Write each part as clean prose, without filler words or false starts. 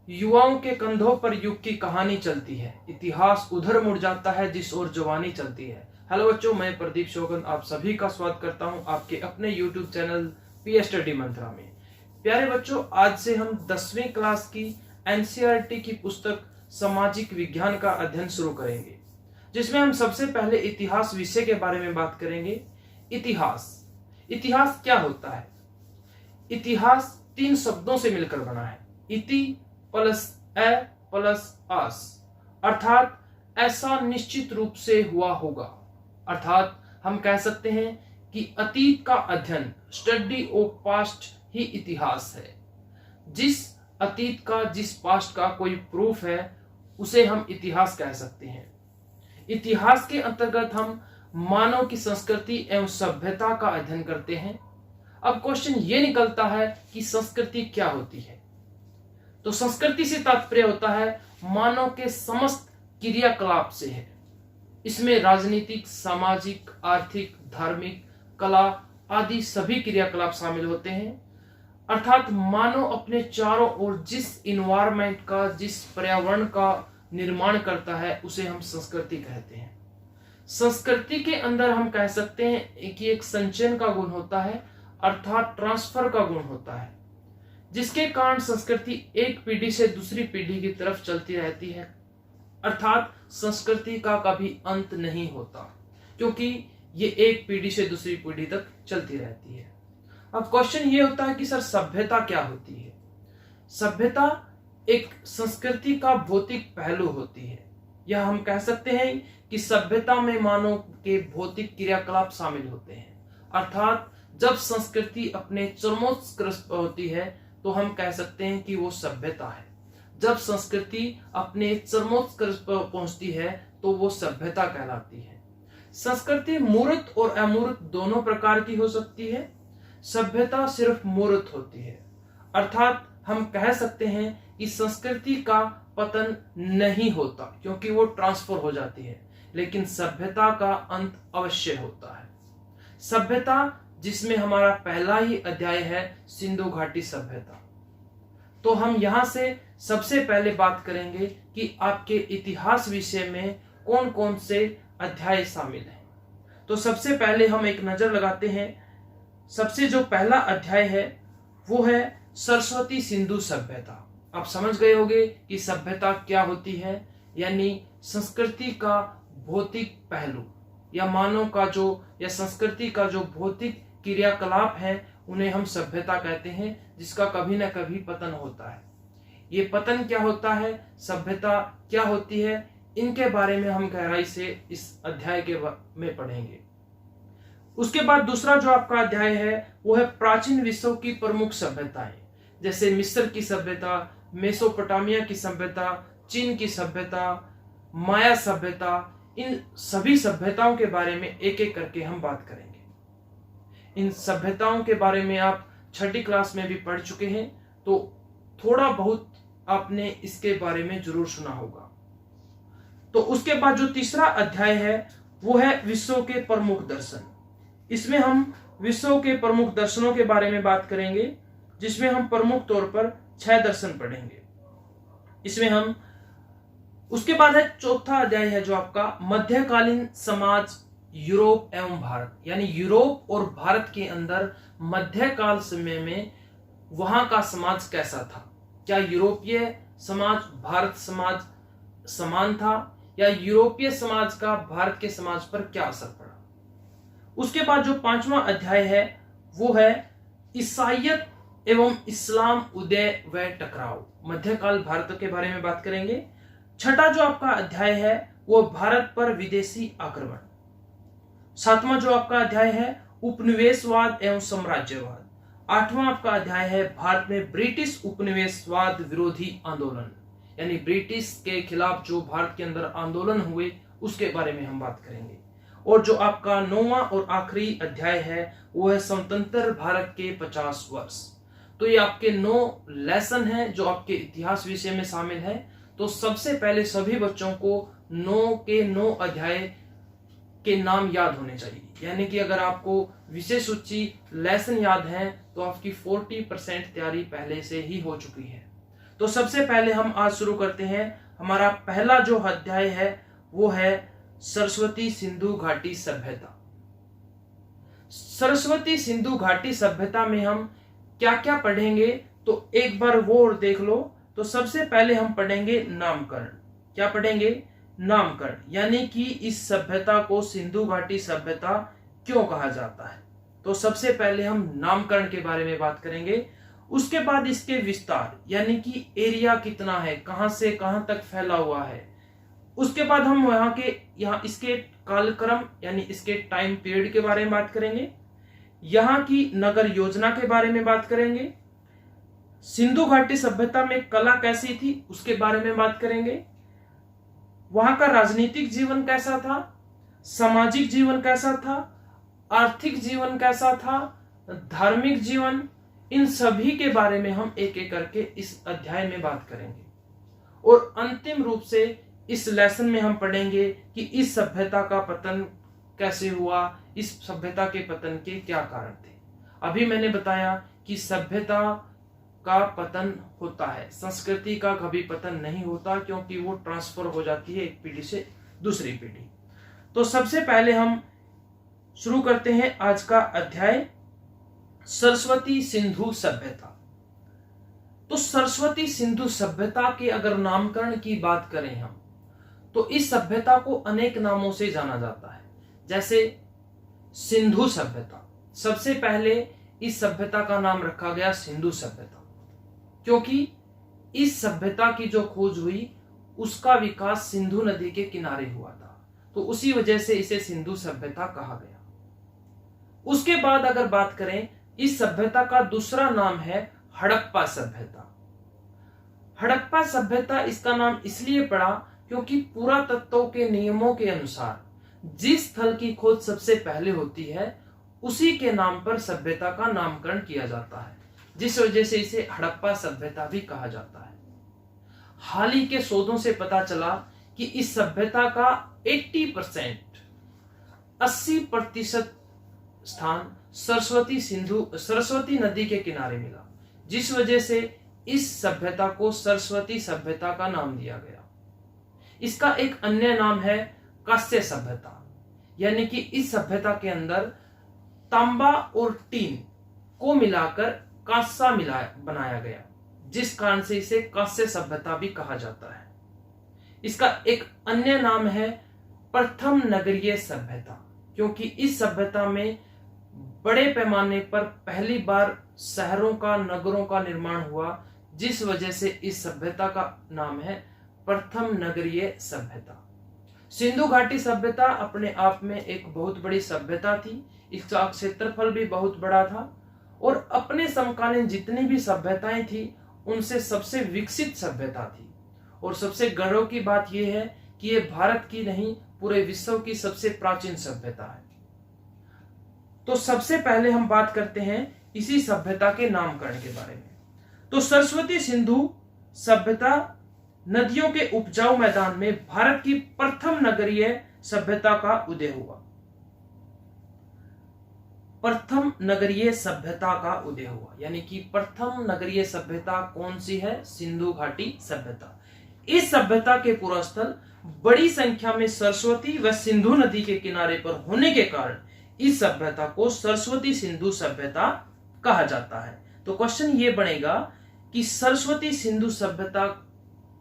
युवाओं के कंधों पर युग की कहानी चलती है, इतिहास उधर मुड़ जाता है जिस ओर जवानी चलती है। हेलो बच्चों, मैं प्रदीप शोगन आप सभी का स्वागत करता हूं आपके अपने YouTube चैनल पी स्टडी मंत्रा में। प्यारे बच्चों, आज से हम 10वीं क्लास की एनसीईआरटी की पुस्तक सामाजिक विज्ञान का अध्ययन शुरू करेंगे, जिसमें हम सबसे पहले इतिहास विषय के बारे में बात करेंगे। इतिहास क्या होता है? इतिहास 3 शब्दों से मिलकर बना है, इति प्लस ए प्लस आस, अर्थात ऐसा निश्चित रूप से हुआ होगा। अर्थात हम कह सकते हैं कि अतीत का अध्ययन, स्टडी ऑफ पास्ट ही इतिहास है। जिस अतीत का, जिस पास्ट का कोई प्रूफ है, उसे हम इतिहास कह सकते हैं। इतिहास के अंतर्गत हम मानव की संस्कृति एवं सभ्यता का अध्ययन करते हैं। अब क्वेश्चन ये निकलता है कि संस्कृति क्या होती है? तो संस्कृति से तात्पर्य होता है मानव के समस्त क्रियाकलाप से है। इसमें राजनीतिक, सामाजिक, आर्थिक, धार्मिक, कला आदि सभी क्रियाकलाप शामिल होते हैं। अर्थात मानव अपने चारों ओर जिस इन्वायरमेंट का, जिस पर्यावरण का निर्माण करता है, उसे हम संस्कृति कहते हैं। संस्कृति के अंदर हम कह सकते हैं कि एक संचयन का गुण होता है, अर्थात ट्रांसफर का गुण होता है, जिसके कारण संस्कृति एक पीढ़ी से दूसरी पीढ़ी की तरफ चलती रहती है। अर्थात संस्कृति का कभी अंत नहीं होता, क्योंकि ये एक पीढ़ी से दूसरी पीढ़ी तक चलती रहती है। अब क्वेश्चन ये होता है कि सर सभ्यता क्या होती है? सभ्यता एक संस्कृति का भौतिक पहलू होती है, या हम कह सकते हैं कि सभ्यता में मानव के भौतिक क्रियाकलाप शामिल होते हैं। अर्थात जब संस्कृति अपने चरमोत्कर्ष पर होती है तो हम कह सकते हैं कि वो सभ्यता है। जब संस्कृति अपने चरमोत्कर्ष पर पहुंचती है तो वो सभ्यता कहलाती है। संस्कृति मूर्त और अमूर्त दोनों प्रकार की हो सकती है। सभ्यता सिर्फ मूर्त होती है। अर्थात हम कह सकते हैं कि संस्कृति का पतन नहीं होता, क्योंकि वो ट्रांसफर हो जाती है, लेकिन सभ्यता का अंत अवश्य होता है। सभ्यता, जिसमें हमारा पहला ही अध्याय है सिंधु घाटी सभ्यता। तो हम यहां से सबसे पहले बात करेंगे कि आपके इतिहास विषय में कौन कौन से अध्याय शामिल हैं। तो सबसे पहले हम एक नजर लगाते हैं। सबसे जो पहला अध्याय है वो है सरस्वती सिंधु सभ्यता। आप समझ गए होंगे कि सभ्यता क्या होती है, यानी संस्कृति का भौतिक पहलू, या मानव का जो, या संस्कृति का जो भौतिक क्रियाकलाप है, उन्हें हम सभ्यता कहते हैं, जिसका कभी ना कभी पतन होता है। ये पतन क्या होता है, सभ्यता क्या होती है, इनके बारे में हम गहराई से इस अध्याय के में पढ़ेंगे। उसके बाद दूसरा जो आपका अध्याय है वो है प्राचीन विश्व की प्रमुख सभ्यताएं, जैसे मिस्र की सभ्यता, मेसोपोटामिया की सभ्यता, चीन की सभ्यता, माया सभ्यता। इन सभी सभ्यताओं के बारे में एक एक करके हम बात करेंगे। इन सभ्यताओं के बारे में आप 6ठी क्लास में भी पढ़ चुके हैं, तो थोड़ा बहुत आपने इसके बारे में जरूर सुना होगा। तो उसके बाद जो तीसरा अध्याय है वो है विश्व के प्रमुख दर्शन। इसमें हम विश्व के प्रमुख दर्शनों के बारे में बात करेंगे, जिसमें हम प्रमुख तौर पर 6 दर्शन पढ़ेंगे। इसमें हम, उसके बाद है चौथा अध्याय है जो आपका मध्यकालीन समाज, यूरोप एवं भारत, यानी यूरोप और भारत के अंदर मध्यकाल समय में वहां का समाज कैसा था। क्या यूरोपीय समाज, भारत समाज समान था, या यूरोपीय समाज का भारत के समाज पर क्या असर पड़ा। उसके बाद जो 5वां अध्याय है वो है ईसाईयत एवं इस्लाम, उदय व टकराव। मध्यकाल भारत के बारे में बात करेंगे। 6ठा जो आपका अध्याय है वो भारत पर विदेशी आक्रमण। 7वां जो आपका अध्याय है उपनिवेशवाद एवं साम्राज्यवाद। 8वां आपका अध्याय है भारत में ब्रिटिश उपनिवेशवाद विरोधी आंदोलन, यानी ब्रिटिश के खिलाफ जो भारत के अंदर आंदोलन हुए उसके बारे में हम बात करेंगे। और जो आपका 9वां और आखिरी अध्याय है वो है स्वतंत्र भारत के 50 वर्ष। तो ये आपके 9 लेसन हैं जो आपके इतिहास विषय में शामिल है। तो सबसे पहले सभी बच्चों को 9 के 9 अध्याय के नाम याद होने चाहिए, यानी कि अगर आपको विषय सूची लेसन याद है तो आपकी 40% तैयारी पहले से ही हो चुकी है। तो सबसे पहले हम आज शुरू करते हैं। हमारा पहला जो अध्याय है वो है सरस्वती सिंधु घाटी सभ्यता। सरस्वती सिंधु घाटी सभ्यता में हम क्या क्या पढ़ेंगे तो एक बार वो और देख लो। तो सबसे पहले हम पढ़ेंगे नामकरण। क्या पढ़ेंगे? नामकरण, यानी कि इस सभ्यता को सिंधु घाटी सभ्यता क्यों कहा जाता है। तो सबसे पहले हम नामकरण के बारे में बात करेंगे। उसके बाद इसके विस्तार, यानी कि एरिया कितना है, कहां से कहां तक फैला हुआ है। उसके बाद हम यहाँ इसके कालक्रम यानी इसके टाइम पीरियड के बारे में बात करेंगे। यहाँ की नगर योजना के बारे में बात करेंगे। सिंधु घाटी सभ्यता में कला कैसी थी उसके बारे में बात करेंगे। वहां का राजनीतिक जीवन कैसा था, सामाजिक जीवन कैसा था, आर्थिक जीवन कैसा था, धार्मिक जीवन, इन सभी के बारे में हम एक एक करके इस अध्याय में बात करेंगे। और अंतिम रूप से इस लेसन में हम पढ़ेंगे कि इस सभ्यता का पतन कैसे हुआ, इस सभ्यता के पतन के क्या कारण थे। अभी मैंने बताया कि सभ्यता का पतन होता है, संस्कृति का कभी पतन नहीं होता, क्योंकि वो ट्रांसफर हो जाती है एक पीढ़ी से दूसरी पीढ़ी। तो सबसे पहले हम शुरू करते हैं आज का अध्याय, सरस्वती सिंधु सभ्यता। तो सरस्वती सिंधु सभ्यता के अगर नामकरण की बात करें हम, तो इस सभ्यता को अनेक नामों से जाना जाता है। जैसे सिंधु सभ्यता, सबसे पहले इस सभ्यता का नाम रखा गया सिंधु सभ्यता, क्योंकि इस सभ्यता की जो खोज हुई उसका विकास सिंधु नदी के किनारे हुआ था, तो उसी वजह से इसे सिंधु सभ्यता कहा गया। उसके बाद अगर बात करें, इस सभ्यता का दूसरा नाम है हड़प्पा सभ्यता। हड़प्पा सभ्यता इसका नाम इसलिए पड़ा क्योंकि पुरातत्व के नियमों के अनुसार जिस स्थल की खोज सबसे पहले होती है उसी के नाम पर सभ्यता का नामकरण किया जाता है, जिस वजह से इसे हड़प्पा सभ्यता भी कहा जाता है। हाल ही के शोधों से पता चला कि इस सभ्यता का 80% स्थान सरस्वती नदी के किनारे मिला, जिस वजह से इस सभ्यता को सरस्वती सभ्यता का नाम दिया गया। इसका एक अन्य नाम है कांस्य सभ्यता, यानी कि इस सभ्यता के अंदर तांबा और टीन को मिलाकर कांसा बनाया गया, जिस कारण से इसे कांस्य सभ्यता भी कहा जाता है। इसका एक अन्य नाम है प्रथम नगरीय सभ्यता, क्योंकि इस सभ्यता में बड़े पैमाने पर पहली बार शहरों का, नगरों का निर्माण हुआ, जिस वजह से इस सभ्यता का नाम है प्रथम नगरीय सभ्यता। सिंधु घाटी सभ्यता अपने आप में एक बहुत बड़ी सभ्यता थी। इसका क्षेत्रफल भी बहुत बड़ा था और अपने समकालीन जितनी भी सभ्यताएं थी उनसे सबसे विकसित सभ्यता थी। और सबसे गर्व की बात यह है कि यह भारत की नहीं, पूरे विश्व की सबसे प्राचीन सभ्यता है। तो सबसे पहले हम बात करते हैं इसी सभ्यता के नामकरण के बारे में। तो सरस्वती सिंधु सभ्यता नदियों के उपजाऊ मैदान में भारत की प्रथम नगरीय सभ्यता का उदय हुआ। प्रथम नगरीय सभ्यता का उदय हुआ, यानी कि प्रथम नगरीय सभ्यता कौन सी है? सिंधु घाटी सभ्यता। इस सभ्यता के पुरास्थल बड़ी संख्या में सरस्वती व सिंधु नदी के किनारे पर होने के कारण इस सभ्यता को सरस्वती सिंधु सभ्यता कहा जाता है। तो क्वेश्चन ये बनेगा कि सरस्वती सिंधु सभ्यता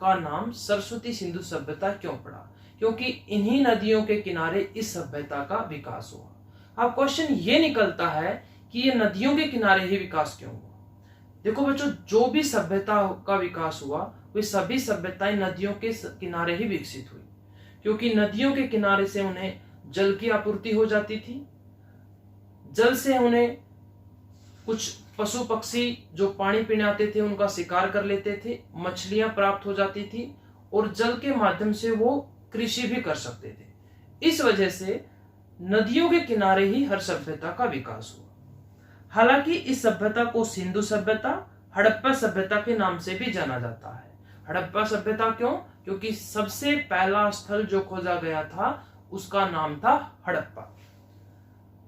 का नाम सरस्वती सिंधु सभ्यता क्यों पड़ा? क्योंकि इन्हीं नदियों के किनारे इस सभ्यता का विकास हुआ। अब क्वेश्चन ये निकलता है कि ये नदियों के किनारे ही विकास क्यों हुआ? देखो बच्चों, जो भी सभ्यता का विकास हुआ वे सभी सभ्यताएं नदियों के किनारे ही विकसित हुई, क्योंकि नदियों के किनारे से उन्हें जल की आपूर्ति हो जाती थी। जल से उन्हें कुछ पशु पक्षी जो पानी पीने आते थे उनका शिकार कर लेते थे, मछलियां प्राप्त हो जाती थी और जल के माध्यम से वो कृषि भी कर सकते थे। इस वजह से नदियों के किनारे ही हर सभ्यता का विकास हुआ। हालांकि इस सभ्यता को सिंधु सभ्यता, हड़प्पा सभ्यता के नाम से भी जाना जाता है। हड़प्पा सभ्यता क्यों? क्योंकि सबसे पहला स्थल जो खोजा गया था उसका नाम था हड़प्पा।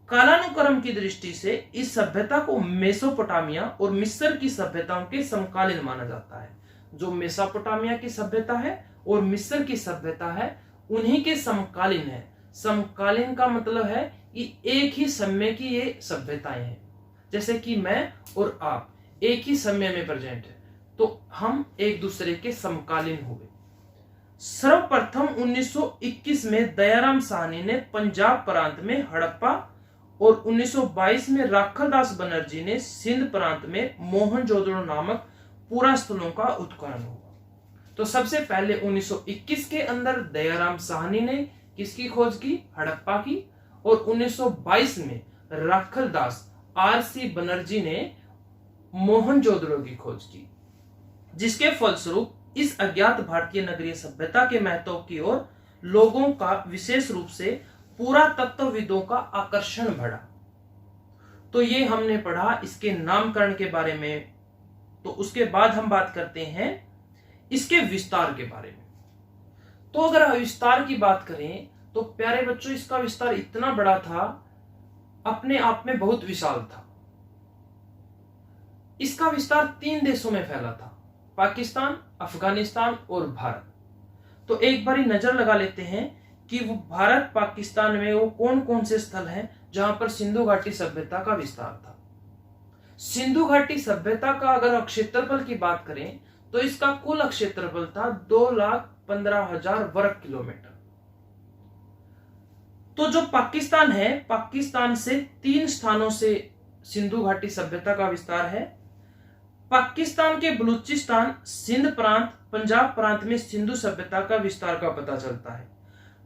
कालानुक्रम की दृष्टि से इस सभ्यता को मेसोपोटामिया और मिस्र की सभ्यताओं के समकालीन माना जाता है। जो मेसोपोटामिया की सभ्यता है और मिस्र की सभ्यता है, उन्हीं के समकालीन है। समकालीन का मतलब है कि एक ही समय की ये सभ्यताएं हैं। जैसे कि मैं और आप एक ही समय में प्रेजेंट है, तो हम एक दूसरे के समकालीन हुए। सर्वप्रथम 1921 में दयाराम साहनी ने पंजाब प्रांत में हड़प्पा और 1922 में राखलदास बनर्जी ने सिंध प्रांत में मोहनजोदड़ो नामक पूरा स्थलों का उत्खनन हुआ। तो सबसे पहले 1921 के अंदर दयाराम साहनी ने किसकी खोज की? हड़प्पा की। और 1922 में राखलदास आर.सी. बनर्जी ने मोहनजोदड़ो की खोज की, जिसके फलस्वरूप इस अज्ञात भारतीय नगरीय सभ्यता के महत्व की ओर लोगों का, विशेष रूप से पुरातत्वविदों का आकर्षण बढ़ा। तो ये हमने पढ़ा इसके नामकरण के बारे में। तो उसके बाद हम बात करते हैं इसके विस्तार के बारे में। तो अगर विस्तार की बात करें तो प्यारे बच्चों, इसका विस्तार इतना बड़ा था, अपने आप में बहुत विशाल था। इसका विस्तार 3 देशों में फैला था, पाकिस्तान, अफगानिस्तान और भारत। तो एक बारी नजर लगा लेते हैं कि वो भारत पाकिस्तान में वो कौन कौन से स्थल हैं जहां पर सिंधु घाटी सभ्यता का विस्तार था। सिंधु घाटी सभ्यता का अगर क्षेत्रफल की बात करें तो इसका कुल क्षेत्रफल था 2,15,000 वर्ग किलोमीटर। तो जो पाकिस्तान है, पाकिस्तान से 3 स्थानों से सिंधु घाटी सभ्यता का विस्तार है। पाकिस्तान के बलूचिस्तान, सिंध प्रांत, पंजाब प्रांत में सिंधु सभ्यता का विस्तार का पता चलता है।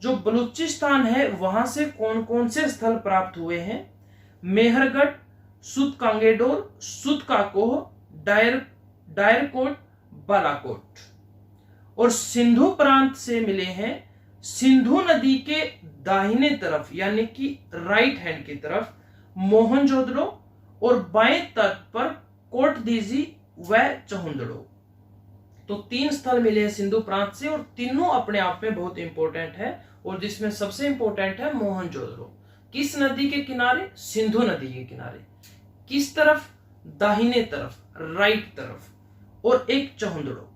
जो बलूचिस्तान है वहां से कौन कौन से स्थल प्राप्त हुए हैं? मेहरगढ़, सुत कांगेडोर, सुत काकोह, डायरकोट, बालाकोट। और सिंधु प्रांत से मिले हैं सिंधु नदी के दाहिने तरफ यानी कि राइट हैंड की तरफ मोहनजोदड़ो और बाएं तट पर कोटदीजी व चहुंदड़ो। तो 3 स्थल मिले हैं सिंधु प्रांत से और तीनों अपने आप में बहुत इंपॉर्टेंट है। और जिसमें सबसे इंपॉर्टेंट है मोहनजोदड़ो। किस नदी के किनारे? सिंधु नदी के किनारे। किस तरफ? दाहिने तरफ, राइट तरफ। और एक चहुंदड़ो।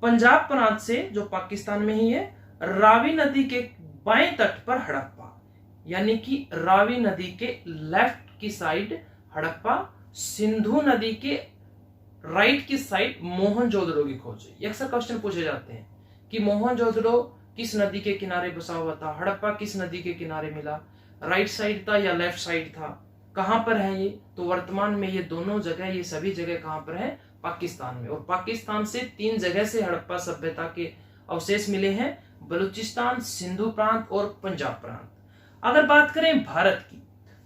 पंजाब प्रांत से, जो पाकिस्तान में ही है, रावी नदी के बाएं तट पर हड़प्पा, यानी कि रावी नदी के लेफ्ट की साइड हड़प्पा, सिंधु नदी के राइट की साइड मोहनजोदड़ो की खोज है। ये अक्सर क्वेश्चन पूछे जाते हैं कि मोहनजोदड़ो किस नदी के किनारे बसा हुआ था, हड़प्पा किस नदी के किनारे मिला, राइट साइड था या लेफ्ट साइड था, कहां पर है ये? तो वर्तमान में ये दोनों जगह, ये सभी जगह कहां पर है? पाकिस्तान में। और पाकिस्तान से 3 जगह से हड़प्पा सभ्यता के अवशेष मिले हैं, बलूचिस्तान, सिंधु प्रांत और पंजाब प्रांत। अगर बात करें भारत की,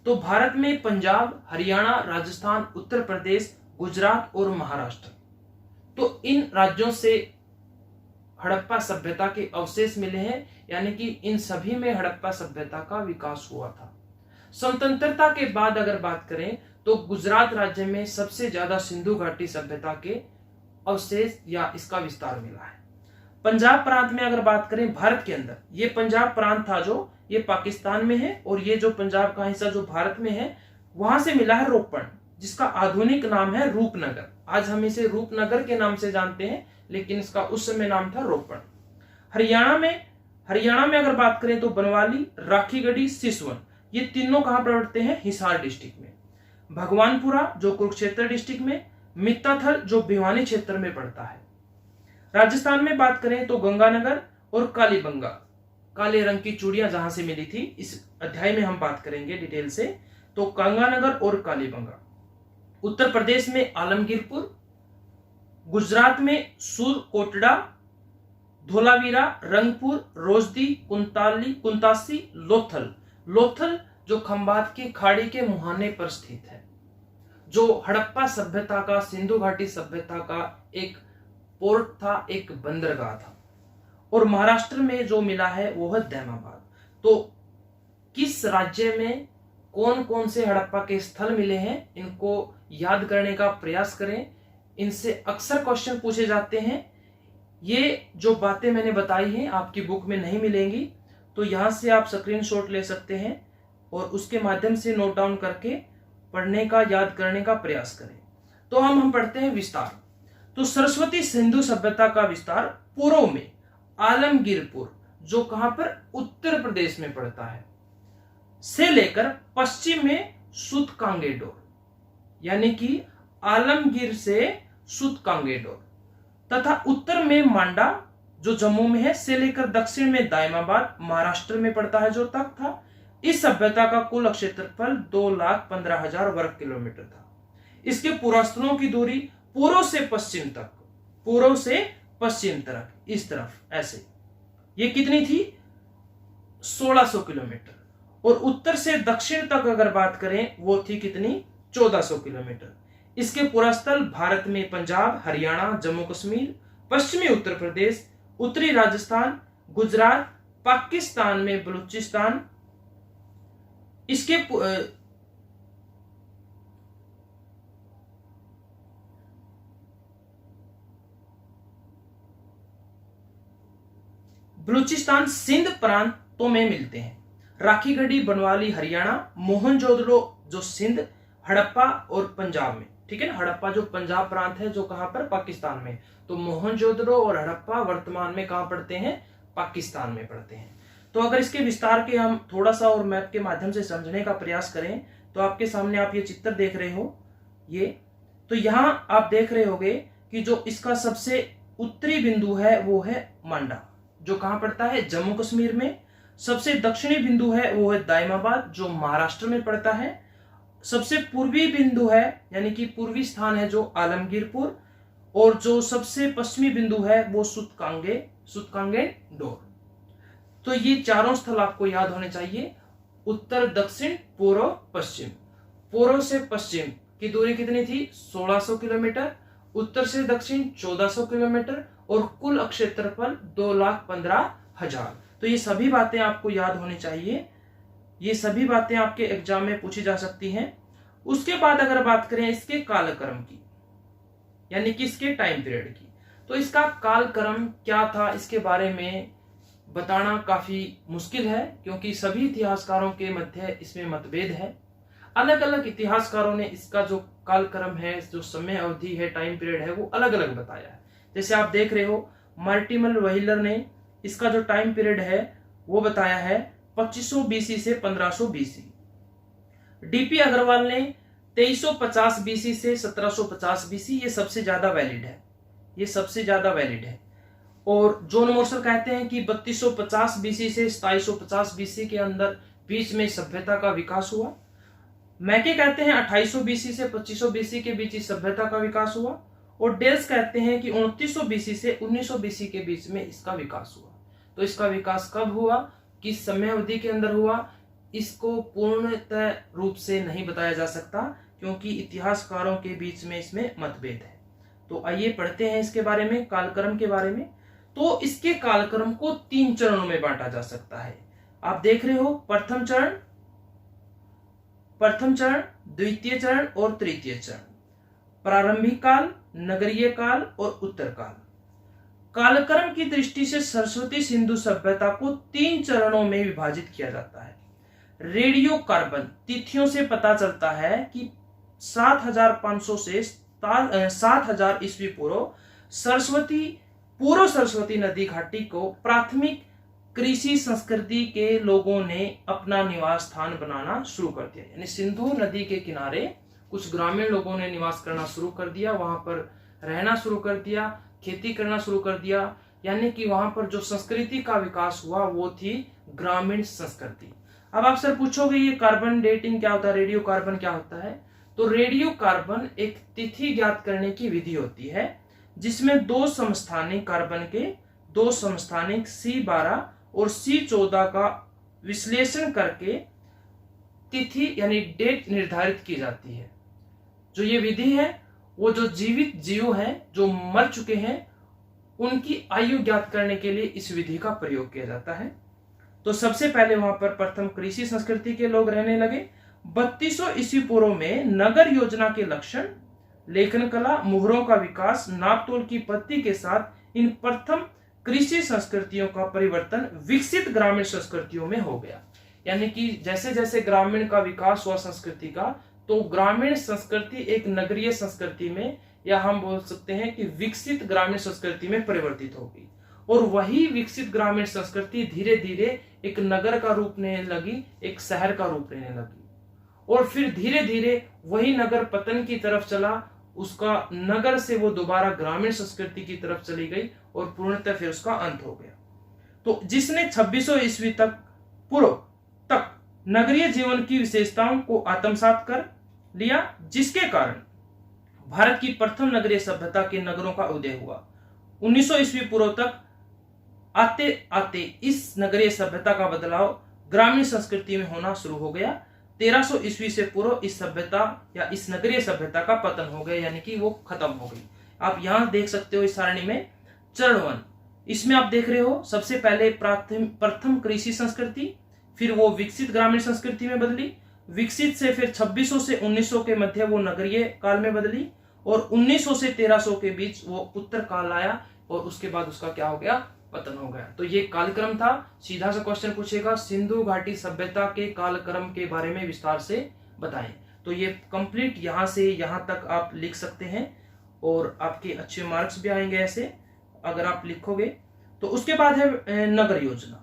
तो भारत में पंजाब, हरियाणा, राजस्थान, उत्तर प्रदेश, गुजरात और महाराष्ट्र, तो इन राज्यों से हड़प्पा सभ्यता के अवशेष मिले हैं, यानी कि इन सभी में हड़प्पा सभ्यता का विकास हुआ था। स्वतंत्रता के बाद अगर बात करें तो गुजरात राज्य में सबसे ज्यादा सिंधु घाटी सभ्यता के अवशेष या इसका विस्तार मिला है। पंजाब प्रांत में अगर बात करें भारत के अंदर, ये पंजाब प्रांत था जो ये पाकिस्तान में है, और ये जो पंजाब का हिस्सा जो भारत में है वहां से मिला है रोपण, जिसका आधुनिक नाम है रूपनगर। आज हम इसे रूपनगर के नाम से जानते हैं, लेकिन इसका उस समय नाम था रोपण। हरियाणा में अगर बात करें तो बनवाली, राखीगढ़ी, सिसवन, ये तीनों कहां पर पड़ते हैं? हिसार डिस्ट्रिक्ट में। भगवानपुरा जो कुरुक्षेत्र डिस्ट्रिक्ट में, मित्ताथल जो भिवानी क्षेत्र में पड़ता है। राजस्थान में बात करें तो गंगानगर और कालीबंगा, काले रंग की चूड़ियां जहां से मिली थी, इस अध्याय में हम बात करेंगे डिटेल से। तो गंगानगर और कालीबंगा। उत्तर प्रदेश में आलमगीरपुर, गुजरात में सूरकोटड़ा, धोलावीरा, रंगपुर, रोजदी, कुंतासी, लोथल जो खंभात की खाड़ी के मुहाने पर स्थित है, जो हड़प्पा सभ्यता का, सिंधु घाटी सभ्यता का एक पोर्ट था, एक बंदरगाह था। और महाराष्ट्र में जो मिला है वो है दैमाबाद। तो किस राज्य में कौन कौन से हड़प्पा के स्थल मिले हैं, इनको याद करने का प्रयास करें। इनसे अक्सर क्वेश्चन पूछे जाते हैं। ये जो बातें मैंने बताई हैं आपकी बुक में नहीं मिलेंगी, तो यहां से आप स्क्रीनशॉट ले सकते हैं और उसके माध्यम से नोट डाउन करके पढ़ने का, याद करने का प्रयास करें। तो हम पढ़ते हैं विस्तार। तो सरस्वती सिंधु सभ्यता का विस्तार पूर्व में आलमगीरपुर, जो कहां पर उत्तर प्रदेश में पड़ता है, से लेकर पश्चिम में सूतकांगेडोर, यानी कि आलमगीर से सूतकांगेडोर, तथा उत्तर में मांडा जो जम्मू में है, से लेकर दक्षिण में दायमाबाद महाराष्ट्र में पड़ता है जो तक था। इस सभ्यता का कुल क्षेत्रफल 2,15,000 वर्ग किलोमीटर था। इसके पुरास्थलों की दूरी पूर्व से पश्चिम तक, पूर्व से पश्चिम तक, इस तरफ ऐसे, ये कितनी थी? 1600 किलोमीटर। और उत्तर से दक्षिण तक अगर बात करें वो थी कितनी? 1400 किलोमीटर। इसके पुरास्थल भारत में पंजाब, हरियाणा, जम्मू कश्मीर, पश्चिमी उत्तर प्रदेश, उत्तरी राजस्थान, गुजरात, पाकिस्तान में बलूचिस्तान, इसके बलूचिस्तान, सिंध प्रांतों में मिलते हैं। राखी गढ़ी, बनवाली हरियाणा, मोहनजोदड़ो जो सिंध, हड़प्पा और पंजाब में, ठीक है ना। हड़प्पा जो पंजाब प्रांत है जो कहां पर? पाकिस्तान में। तो मोहनजोदड़ो और हड़प्पा वर्तमान में कहां पड़ते हैं? पाकिस्तान में पड़ते हैं। तो अगर इसके विस्तार के हम थोड़ा सा और मैप के माध्यम से समझने का प्रयास करें तो आपके सामने आप ये चित्र देख रहे हो, ये तो यहां आप देख रहे होगे कि जो इसका सबसे उत्तरी बिंदु है वो है मांडा, जो कहां पड़ता है? जम्मू कश्मीर में। सबसे दक्षिणी बिंदु है वो है दायमाबाद, जो महाराष्ट्र में पड़ता है। सबसे पूर्वी बिंदु है, यानी कि पूर्वी स्थान है, जो आलमगीरपुर। और जो सबसे पश्चिमी बिंदु है वो सूतकांगेडोर। तो ये चारों स्थल आपको याद होने चाहिए। उत्तर, दक्षिण, पूर्व, पश्चिम। पूर्व से पश्चिम की दूरी कितनी थी? 1600 किलोमीटर। उत्तर से दक्षिण 1400 किलोमीटर। और कुल क्षेत्रफल 2,15,000। तो ये सभी बातें आपको याद होनी चाहिए। ये सभी बातें आपके एग्जाम में पूछी जा सकती हैं। उसके बाद अगर बात करें इसके कालक्रम की, यानी कि इसके टाइम पीरियड की, तो इसका कालक्रम क्या था इसके बारे में बताना काफी मुश्किल है, क्योंकि सभी इतिहासकारों के मध्य इसमें मतभेद है। अलग अलग इतिहासकारों ने इसका जो कालक्रम है, जो समय अवधि है, टाइम पीरियड है, वो अलग अलग बताया है। जैसे आप देख रहे हो, मार्टिमल व्हीलर ने इसका जो टाइम पीरियड है वो बताया है 2500 बीसी से 1500 बीसी। डीपी अग्रवाल ने 2350 बीसी से 1750 बीसी, ये सबसे ज्यादा वैलिड है, ये सबसे ज्यादा वैलिड है। और जॉन मोर्सल कहते हैं कि 3250 बीसी से 2750 बीसी के अंदर बीच में सभ्यता का विकास हुआ। मैके कहते हैं 2800 बीसी से 2500 बीसी के बीच इस सभ्यता का विकास हुआ। और डेल्स कहते हैं कि 2900 बीसी से 1900 बीसी के बीच में इसका विकास हुआ। तो इसका विकास कब हुआ, किस समय अवधि के अंदर हुआ, इसको पूर्णतः रूप से नहीं बताया जा सकता, क्योंकि इतिहासकारों के बीच में इसमें मतभेद है। तो आइए पढ़ते हैं इसके बारे में, कालक्रम के बारे में। तो इसके कालक्रम को 3 चरणों में बांटा जा सकता है। आप देख रहे हो, प्रथम चरण, द्वितीय चरण और तृतीय चरण। प्रारंभिक काल, नगरीय काल और उत्तर काल। कालक्रम की दृष्टि से सरस्वती सिंधु सभ्यता को 3 चरणों में विभाजित किया जाता है। रेडियो कार्बन तिथियों से पता चलता है कि 7500 से 7000 ईस्वी पूर्व सरस्वती नदी घाटी को प्राथमिक कृषि संस्कृति के लोगों ने अपना निवास स्थान बनाना शुरू कर दिया। यानी सिंधु नदी के किनारे कुछ ग्रामीण लोगों ने निवास करना शुरू कर दिया, वहां पर रहना शुरू कर दिया, खेती करना शुरू कर दिया। यानी कि वहां पर जो संस्कृति का विकास हुआ वो थी ग्रामीण संस्कृति। अब आप सर पूछोगे ये कार्बन डेटिंग क्या होता है, रेडियो कार्बन क्या होता है? तो रेडियो कार्बन एक तिथि ज्ञात करने की विधि होती है जिसमें 2 समस्थानिक कार्बन के 2 समस्थानिक C12 और C14 का विश्लेषण करके तिथि यानी डेट निर्धारित की जाती है। जो ये विधि है वो जो जीवित जीव हैं, जो मर चुके हैं, उनकी आयु ज्ञात करने के लिए इस विधि का प्रयोग किया जाता है। तो सबसे पहले वहां पर प्रथम कृषि संस्कृति के लोग रहने लगे। 3200 ईस्वी पूर्व में नगर योजना के लक्षण, लेखन कला, मुहरों का विकास, नापतोल की पद्धति के साथ इन प्रथम कृषि संस्कृतियों का परिवर्तन विकसित ग्रामीण संस्कृतियों में हो गया। यानी कि जैसे जैसे ग्रामीण का विकास हुआ संस्कृति का, तो ग्रामीण संस्कृति एक नगरीय संस्कृति में या हम बोल सकते हैं कि विकसित ग्रामीण संस्कृति में परिवर्तित हो गई। और वही विकसित ग्रामीण संस्कृति धीरे धीरे एक नगर का रूप लेने लगी, एक शहर का रूप लेने लगी, और फिर धीरे धीरे वही नगर पतन की तरफ चला, उसका नगर से वो दोबारा ग्रामीण संस्कृति की तरफ चली गई और पूर्णतः फिर उसका अंत हो गया। तो जिसने 2600 ईस्वी तक पूर्व तक नगरीय जीवन की विशेषताओं को आत्मसात कर लिया, जिसके कारण भारत की प्रथम नगरीय सभ्यता के नगरों का उदय हुआ। 1900 ईस्वी पूर्व तक आते आते इस नगरीय सभ्यता का बदलाव ग्रामीण संस्कृति में होना शुरू हो गया। 1300 ईस्वी से पूर्व इस सभ्यता या इस नगरीय सभ्यता का पतन हो गया, यानी कि वो खत्म हो गई। आप यहां देख सकते हो इस सारणी में चरण 1, इसमें आप देख रहे हो सबसे पहले प्रथम कृषि संस्कृति, फिर वो विकसित ग्रामीण संस्कृति में बदली, विकसित से फिर 2600 से 1900 के मध्य वो नगरीय काल में बदली, और 1900 से 1300 के बीच वो उत्तर काल आया, और उसके बाद उसका क्या हो गया, पतन हो गया। तो ये कालक्रम था। सीधा सा क्वेश्चन पूछेगा, सिंधु घाटी सभ्यता के कालक्रम के बारे में विस्तार से बताएं। तो ये कंप्लीट यहां से यहां तक आप लिख सकते हैं, और आपके अच्छे मार्क्स भी आएंगे ऐसे अगर आप लिखोगे। तो उसके बाद है नगर योजना।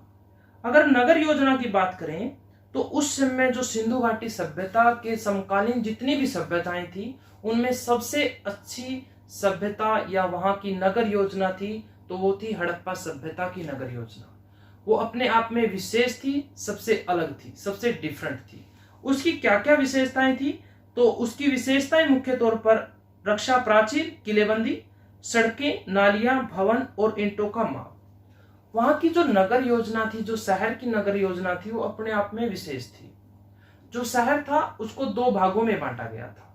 अगर नगर योजना की बात करें तो उस समय जो सिंधु घाटी सभ्यता के समकालीन जितनी भी सभ्यताएं थी, उनमें सबसे अच्छी सभ्यता या वहां की नगर योजना थी तो वो थी हड़प्पा सभ्यता की नगर योजना। वो अपने आप में विशेष थी, सबसे अलग थी, सबसे डिफरेंट थी। उसकी क्या क्या विशेषताएं थी? तो उसकी विशेषताएं मुख्य तौर पर रक्षा प्राचीर, किलेबंदी, सड़कें, नालियां, भवन और ईंटों का माप। वहां की जो नगर योजना थी, जो शहर की नगर योजना थी, वो अपने आप में विशेष थी। जो शहर था उसको 2 भागों में बांटा गया था।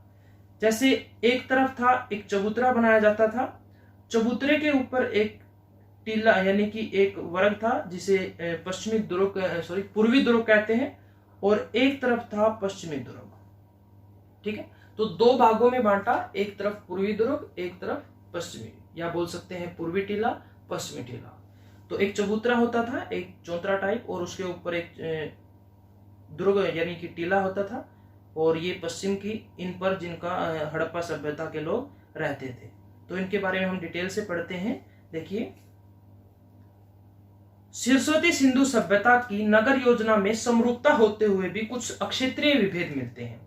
जैसे एक तरफ था, एक चबूतरा बनाया जाता था, चबूतरे के ऊपर एक टीला यानी कि एक वर्ग था जिसे पूर्वी दुर्ग कहते हैं, और एक तरफ था पश्चिमी दुर्ग। ठीक है, तो 2 भागों में बांटा, एक तरफ पूर्वी दुर्ग, एक तरफ पश्चिमी, या बोल सकते हैं पूर्वी टीला, पश्चिमी टीला। तो एक चबूतरा होता था, एक चौतरा टाइप, और उसके ऊपर एक दुर्ग यानी कि टीला होता था, और ये पश्चिम की इन पर जिनका हड़प्पा सभ्यता के लोग रहते थे। तो इनके बारे में हम डिटेल से पढ़ते हैं। देखिए, सरस्वती सिंधु सभ्यता की नगर योजना में समरूपता होते हुए भी कुछ अक्षेत्रीय विभेद मिलते हैं।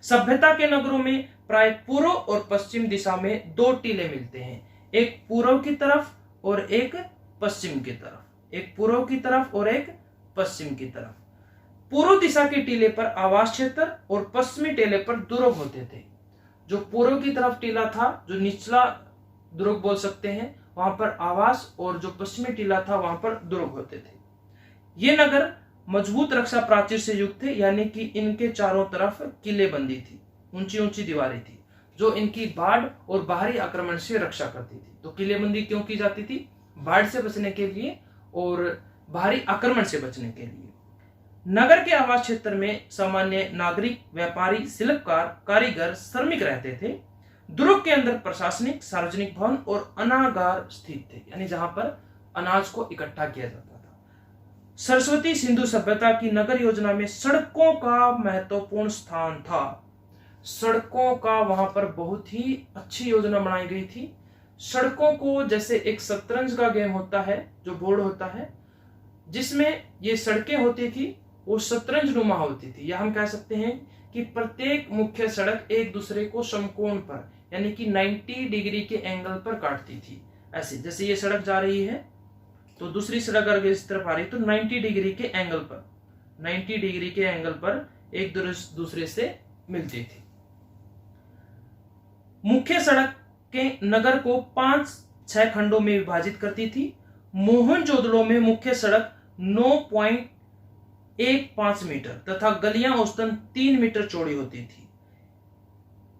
सभ्यता के नगरों में प्राय पूर्व और पश्चिम दिशा में 2 टीले मिलते हैं, एक पूर्व की तरफ और एक पश्चिम की तरफ, एक पूर्व की तरफ और एक पश्चिम की तरफ। पूर्व दिशा के टीले पर आवास क्षेत्र और पश्चिमी टीले पर दुर्ग होते थे। जो पूर्व की तरफ टीला था, जो निचला दुर्ग बोल सकते हैं, वहां पर आवास, और जो पश्चिमी टीला था वहां पर दुर्ग होते थे। ये नगर मजबूत रक्षा प्राचीर से युक्त थे, यानी कि इनके चारों तरफ किलेबंदी थी, ऊंची ऊंची दीवारें थी जो इनकी बाढ़ और बाहरी आक्रमण से रक्षा करती थी। तो किलेबंदी क्यों की जाती थी? बाढ़ से बचने के लिए और बाहरी आक्रमण से बचने के लिए। नगर के आवास क्षेत्र में सामान्य नागरिक, व्यापारी, शिल्पकार, कारीगर, श्रमिक रहते थे। दुर्ग के अंदर प्रशासनिक, सार्वजनिक भवन और अनागार स्थित थे, यानी जहां पर अनाज को इकट्ठा किया जाता था। सरस्वती सिंधु सभ्यता की नगर योजना में सड़कों का महत्वपूर्ण स्थान था। सड़कों का वहां पर बहुत ही अच्छी योजना बनाई गई थी। सड़कों को जैसे एक शतरंज का गेम होता है, जो बोर्ड होता है, जिसमें ये सड़कें होती थी, वो शतरंज नुमा होती थी, या हम कह सकते हैं कि प्रत्येक मुख्य सड़क एक दूसरे को समकोण पर यानी कि 90 डिग्री के एंगल पर काटती थी। ऐसे जैसे ये सड़क जा रही है तो दूसरी सड़क अगर इस तरफ आ रही है तो 90 डिग्री के एंगल पर, 90 डिग्री के एंगल पर एक दूसरे से मिलती थी। मुख्य सड़क के नगर को 5-6 खंडों में विभाजित करती थी। मोहनजोदड़ो में मुख्य सड़क 9.15 मीटर तथा गलियां औसतन 3 मीटर चौड़ी होती थी।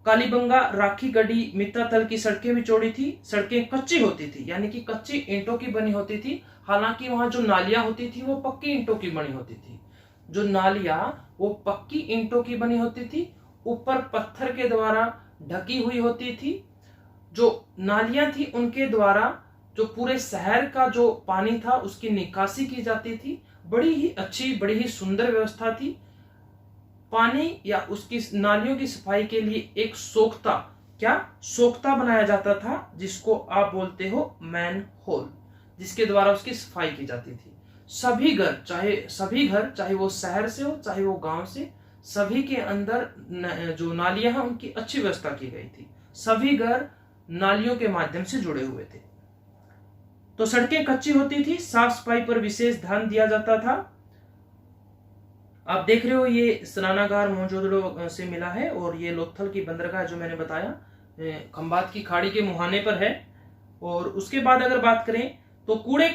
कालीबंगा, राखी गढ़ी, मित्तातल की सड़कें भी चौड़ी थी। सड़कें कच्ची होती थी, यानी कि कच्ची ईंटों की बनी होती थी। हालांकि वहां जो नालियां होती थी वो पक्की ईंटों की बनी होती थी। जो नालियां वो पक्की ईंटों की बनी होती थी, ऊपर पत्थर के द्वारा ढकी हुई होती थी। जो नालियां थी उनके द्वारा जो पूरे शहर का जो पानी था उसकी निकासी की जाती थी। बड़ी ही अच्छी, बड़ी ही सुंदर व्यवस्था थी। पानी या उसकी नालियों की सफाई के लिए एक सोख्ता क्या सोख्ता बनाया जाता था, जिसको आप बोलते हो मैन होल, जिसके द्वारा उसकी सफाई की जाती थी। सभी घर चाहे वो शहर से हो चाहे वो गांव से, सभी के अंदर जो नालियां हैं उनकी अच्छी व्यवस्था की गई थी। सभी घर नालियों के माध्यम से जुड़े हुए थे। तो सड़कें कच्ची होती थी, साफ सफाई पर विशेष ध्यान दिया जाता था। आप देख रहे हो ये स्नानागार मोहनजोदड़ो से मिला है और ये लोथल की बंदरगाह जो मैंने बताया खंबात की खाड़ी के मुहाने पर है। और उसके बाद अगर बात करें तो कूड़े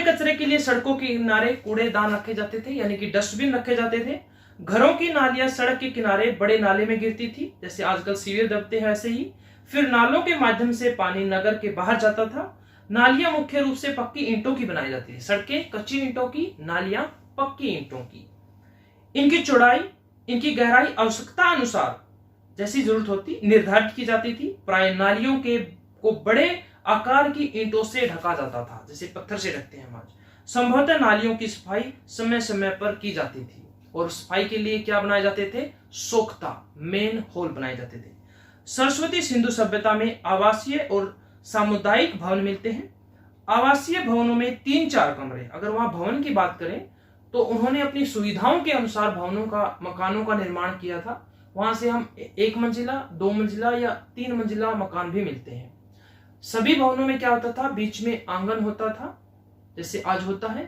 कचरे के लिए सड़कों के किनारे कूड़ेदान रखे जाते थे, यानी कि डस्टबिन रखे जाते थे। घरों की नालियां सड़क के किनारे बड़े नाले में गिरती थी, जैसे आजकल सीवर दबते हैं ऐसे ही। फिर नालों के माध्यम से पानी नगर के बाहर जाता था। नालियां मुख्य रूप से पक्की ईंटों की बनाई जाती थी। सड़कें कच्ची ईंटों की, नालियां पक्की ईंटों की। इनकी चौड़ाई, इनकी गहराई आवश्यकता अनुसार जैसी जरूरत होती निर्धारित की जाती थी। प्राय नालियों को बड़े आकार की ईंटों से ढका जाता था, जैसे पत्थर से ढकते हैं हम आज। संभवतः नालियों की सफाई समय समय पर की जाती थी और सफाई के लिए क्या बनाए जाते थे? सोख्ता, मेन होल बनाए जाते थे। सरस्वती सिंधु सभ्यता में आवासीय और सामुदायिक भवन मिलते हैं। आवासीय भवनों में 3-4 कमरे, अगर वहां भवन की बात करें तो उन्होंने अपनी सुविधाओं के अनुसार मकानों का निर्माण किया था। वहां से हम 1 मंजिला, 2 मंजिला या 3 मंजिला मकान भी मिलते हैं। सभी भवनों में क्या होता था? बीच में आंगन होता था, जैसे आज होता है।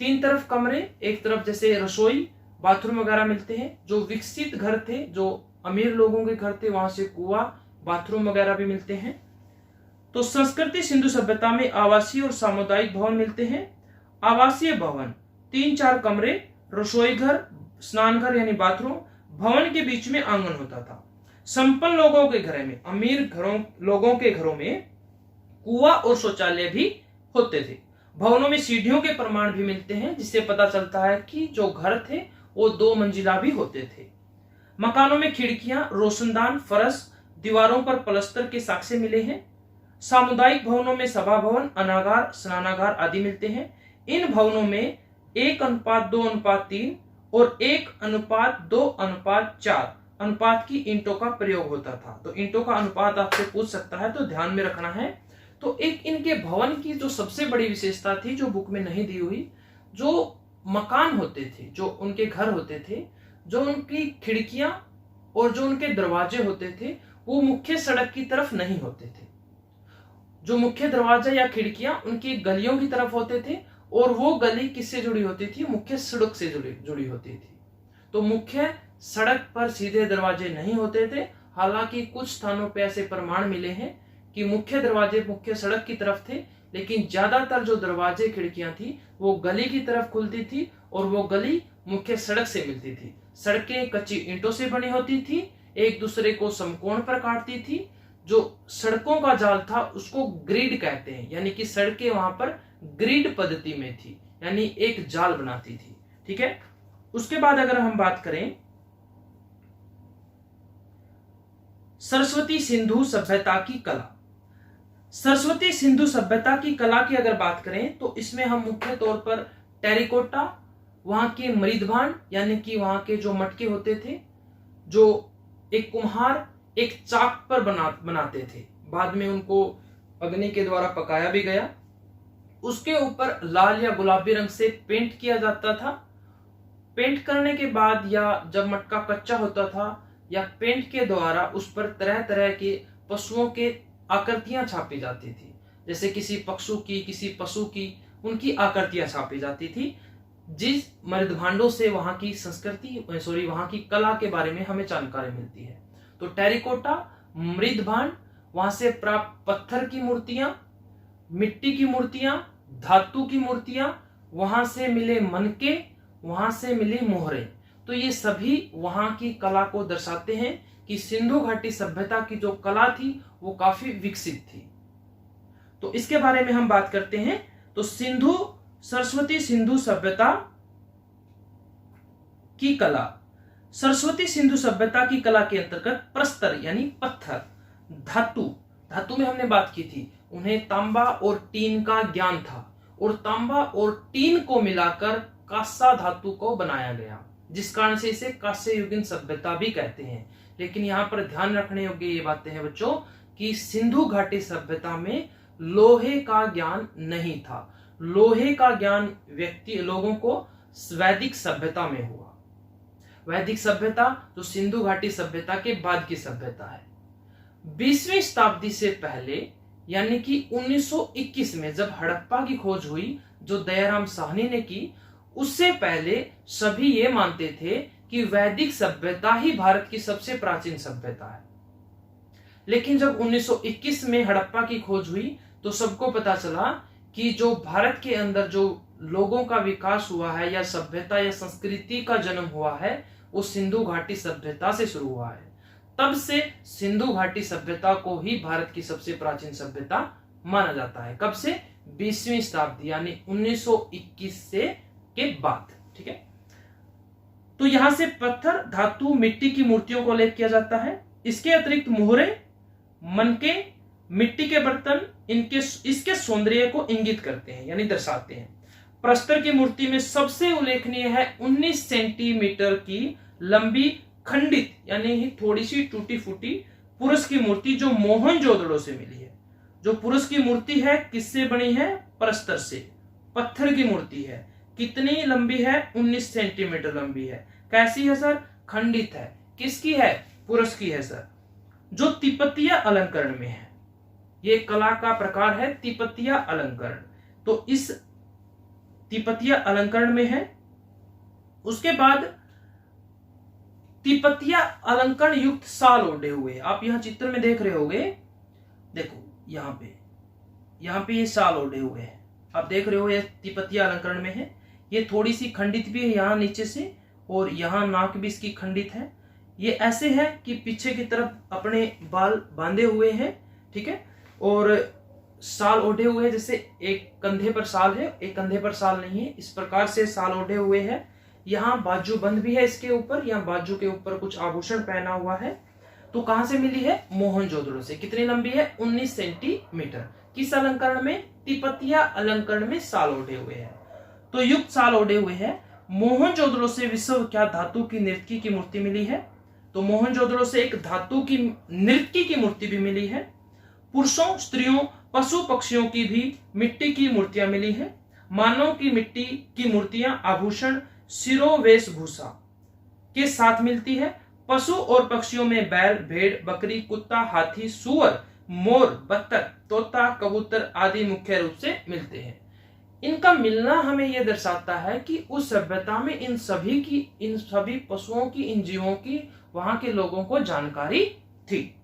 3 तरफ कमरे, एक तरफ जैसे रसोई, बाथरूम वगैरह मिलते हैं। जो विकसित घर थे, जो अमीर लोगों के घर थे, वहां से कुआं, बाथरूम वगैरह भी मिलते हैं। तो संस्कृति सिंधु सभ्यता में आवासीय और सामुदायिक भवन मिलते हैं। आवासीय भवन 3-4 कमरे, रसोई घर, स्नान घर यानी बाथरूम, भवन के बीच में आंगन होता था। संपन्न लोगों के घर में, लोगों के घरों में कुआं और शौचालय भी होते थे। भवनों में सीढ़ियों के प्रमाण भी मिलते हैं, जिससे पता चलता है कि जो घर थे वो 2 मंजिला भी होते थे। मकानों में खिड़कियां, रोशनदान, फर्श, दीवारों पर प्लास्टर के साक्ष्य मिले हैं। सामुदायिक भवनों में सभा भवन, अनागार, स्नानागार आदि मिलते हैं। इन भवनों में 1:2:3 और 1:2:4 अनुपात की ईंटों का प्रयोग होता था। तो ईंटों का अनुपात आपसे पूछ सकता है, तो ध्यान में रखना है। तो एक इनके भवन की जो सबसे बड़ी विशेषता थी, जो बुक में नहीं दी हुई, जो मकान होते थे, जो उनके घर होते थे, जो उनकी खिड़कियां और जो उनके दरवाजे होते थे, वो मुख्य सड़क की तरफ नहीं होते थे। जो मुख्य दरवाजा या खिड़कियां उनकी गलियों की तरफ होते थे, और वो गली किससे जुड़ी होती थी? मुख्य सड़क से जुड़ी होती थी। तो मुख्य सड़क पर सीधे दरवाजे नहीं होते थे। हालांकि कुछ स्थानों पर ऐसे प्रमाण मिले हैं कि मुख्य दरवाजे मुख्य सड़क की तरफ थे, लेकिन ज्यादातर जो दरवाजे खिड़कियां थी वो गली की तरफ खुलती थी और वो गली मुख्य सड़क से मिलती थी। सड़कें कच्ची ईंटों से बनी होती थी, एक दूसरे को समकोण पर काटती थी। जो सड़कों का जाल था उसको ग्रिड कहते हैं, यानी कि सड़कें वहां पर ग्रिड पद्धति में थी, यानी एक जाल बनाती थी। ठीक है। उसके बाद अगर हम बात करें सरस्वती सिंधु सभ्यता की कला। सरस्वती सिंधु सभ्यता की कला की अगर बात करें तो इसमें हम मुख्य तौर पर टेरिकोटा, वहां के मृदभांड यानी कि वहां के जो मटके होते थे, जो एक कुम्हार एक चाक पर बनाते थे, बाद में उनको अग्नि के द्वारा पकाया भी गया, उसके ऊपर लाल या गुलाबी रंग से पेंट किया जाता था। पेंट करने के बाद या जब मटका कच्चा होता था या पेंट के द्वारा उस पर तरह तरह के पशुओं के आकृतियां छापी जाती थी, जैसे किसी पशु की, किसी पशु की, उनकी आकृतियां छापी जाती थी, जिस मृदभांडों से वहां की कला के बारे में हमें जानकारी मिलती है। तो टेरिकोटा, मृदभांड, वहां से प्राप्त पत्थर की मूर्तियां, मिट्टी की मूर्तियां, धातु की मूर्तियां, वहां से मिले मनके, वहां से मिली मोहरें, तो ये सभी वहां की कला को दर्शाते हैं कि सिंधु घाटी सभ्यता की जो कला थी वो काफी विकसित थी। तो इसके बारे में हम बात करते हैं। तो सरस्वती सिंधु सभ्यता की कला। सरस्वती सिंधु सभ्यता की कला के अंतर्गत प्रस्तर यानी पत्थर, धातु में हमने बात की थी, उन्हें तांबा और टीन का ज्ञान था और तांबा और टीन को मिलाकर कांसा धातु को बनाया गया, जिस कारण से इसे कांस्य युगीन सभ्यता भी कहते हैं। लेकिन यहाँ पर ध्यान रखने योग्य ये बातें हैं बच्चों कि सिंधु घाटी सभ्यता में लोहे का ज्ञान नहीं था। लोहे का ज्ञान लोगों को वैदिक सभ्यता में हुआ। वैदिक सभ्यता जो सिंधु घाटी सभ्यता के बाद की सभ्यता है। 20वीं शताब्दी से पहले यानी कि 1921 में जब हड़प्पा की खोज हुई जो दयाराम साहनी ने की, उससे पहले सभी ये मानते थे कि वैदिक सभ्यता ही भारत की सबसे प्राचीन सभ्यता है। लेकिन जब 1921 में हड़प्पा की खोज हुई तो सबको पता चला कि जो भारत के अंदर जो लोगों का विकास हुआ है या सभ्यता या संस्कृति का जन्म हुआ है वो सिंधु घाटी सभ्यता से शुरू हुआ है। तब से सिंधु घाटी सभ्यता को ही भारत की सबसे प्राचीन सभ्यता माना जाता है। कब से? 20वीं शताब्दी यानी 1921 से के बाद। ठीक है, तो यहां से पत्थर, धातु, मिट्टी की मूर्तियों को उल्लेख किया जाता है। इसके अतिरिक्त मोहरे, मनके, मिट्टी के बर्तन इसके सौंदर्य को इंगित करते हैं यानी दर्शाते हैं। प्रस्तर की मूर्ति में सबसे उल्लेखनीय है 19 सेंटीमीटर की लंबी खंडित यानी थोड़ी सी टूटी फूटी पुरुष की मूर्ति जो मोहनजोदड़ो से मिली है। जो पुरुष की मूर्ति है किससे बनी है? प्रस्तर से, पत्थर की मूर्ति है। कितनी लंबी है? 19 सेंटीमीटर लंबी है। कैसी है सर? खंडित है। किसकी है? पुरुष की है सर। जो तिब्बतीय अलंकरण में है, ये कला का प्रकार है तिब्बतीय अलंकरण। तो इस तिब्बतीय अलंकरण में है। उसके बाद तिब्बतीय अलंकरण युक्त शाल ओढ़े हुए, आप यहां चित्र में देख रहे होगे, देखो यहां पे ये शाल ओढ़े हुए हैं, आप देख रहे हो ये तिब्बतीय अलंकरण में है। ये थोड़ी सी खंडित भी है यहाँ नीचे से, और यहाँ नाक भी इसकी खंडित है। ये ऐसे है कि पीछे की तरफ अपने बाल बांधे हुए हैं, ठीक है, और शाल ओढ़े हुए हैं। जैसे एक कंधे पर शाल है, एक कंधे पर शाल नहीं है, इस प्रकार से शाल ओढ़े हुए हैं। यहाँ बाजू बंद भी है इसके ऊपर, यहाँ बाजू के ऊपर कुछ आभूषण पहना हुआ है। तो कहां से मिली है? मोहनजोदड़ो से। कितनी लंबी है? 19 सेंटीमीटर। किस अलंकरण में? तिब्बतीय अलंकरण में शाल ओढ़े हुए हैं। तो युक्त शाल ओढ़े हुए हैं। मोहनजोदड़ो से विश्व विख्यात धातु की नृत्यकी की मूर्ति मिली है। तो मोहनजोदड़ो से एक धातु की नृत्यकी की मूर्ति भी मिली है। पुरुषों, स्त्रियों, पशु पक्षियों की भी मिट्टी की मूर्तियां मिली है। मानव की मिट्टी की मूर्तियां आभूषण, सिरो, वेशभूषा के साथ मिलती है। पशु और पक्षियों में बैल, भेड़, बकरी, कुत्ता, हाथी, सूअर, मोर, बत्तख, तोता, कबूतर आदि मुख्य रूप से मिलते हैं। इनका मिलना हमें यह दर्शाता है कि उस सभ्यता में इन सभी पशुओं की, इन जीवों की वहां के लोगों को जानकारी थी।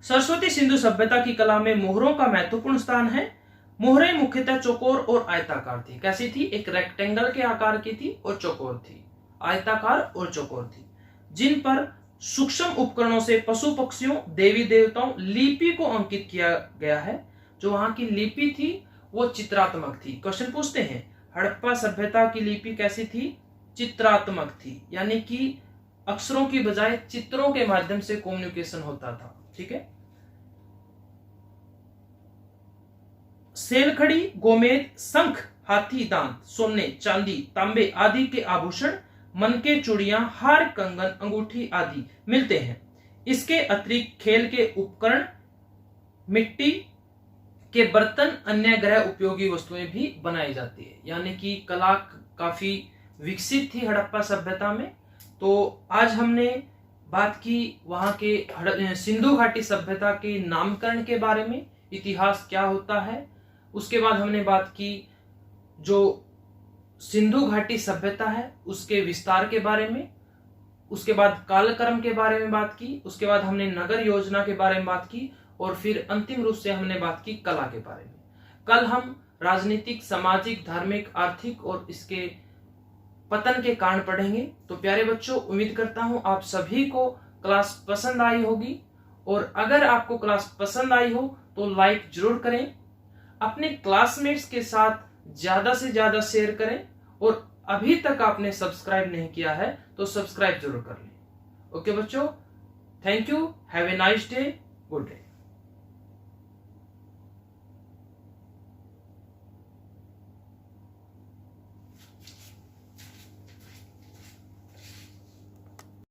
सरस्वती सिंधु सभ्यता की कला में मोहरों का महत्वपूर्ण स्थान है। मोहरें मुख्यतः चौकोर और आयताकार थी। कैसी थी? एक रेक्टेंगल के आकार की थी और चौकोर थी, आयताकार और चौकोर थी, जिन पर सूक्ष्म उपकरणों से पशु पक्षियों, देवी देवताओं, लिपि को अंकित किया गया है। जो वहां की लिपि थी वो चित्रात्मक थी। क्वेश्चन पूछते हैं, हड़प्पा सभ्यता की लिपि कैसी थी? चित्रात्मक थी, यानी कि अक्षरों की बजाय चित्रों के माध्यम से कम्युनिकेशन होता था। ठीक है। सेलखड़ी, गोमेद, शंख, हाथी दांत, सोने, चांदी, तांबे आदि के आभूषण, मनके, चूड़ियां, हार, कंगन, अंगूठी आदि मिलते हैं। इसके अतिरिक्त खेल के उपकरण, मिट्टी के बर्तन, अन्य गृह उपयोगी वस्तुएं भी बनाई जाती है। यानी कि कला काफी विकसित थी हड़प्पा सभ्यता में। तो आज हमने बात की वहां के सिंधु घाटी सभ्यता के नामकरण के बारे में, इतिहास क्या होता है। उसके बाद हमने बात की जो सिंधु घाटी सभ्यता है उसके विस्तार के बारे में। उसके बाद कालक्रम के बारे में बात की। उसके बाद हमने नगर योजना के बारे में बात की, और फिर अंतिम रूप से हमने बात की कला के बारे में। कल हम राजनीतिक, सामाजिक, धार्मिक, आर्थिक और इसके पतन के कारण पढ़ेंगे। तो प्यारे बच्चों, उम्मीद करता हूं आप सभी को क्लास पसंद आई होगी, और अगर आपको क्लास पसंद आई हो तो लाइक जरूर करें, अपने क्लासमेट्स के साथ ज्यादा से ज्यादा शेयर करें, और अभी तक आपने सब्सक्राइब नहीं किया है तो सब्सक्राइब जरूर कर लें। ओके बच्चों, thank you, have a nice day, good day.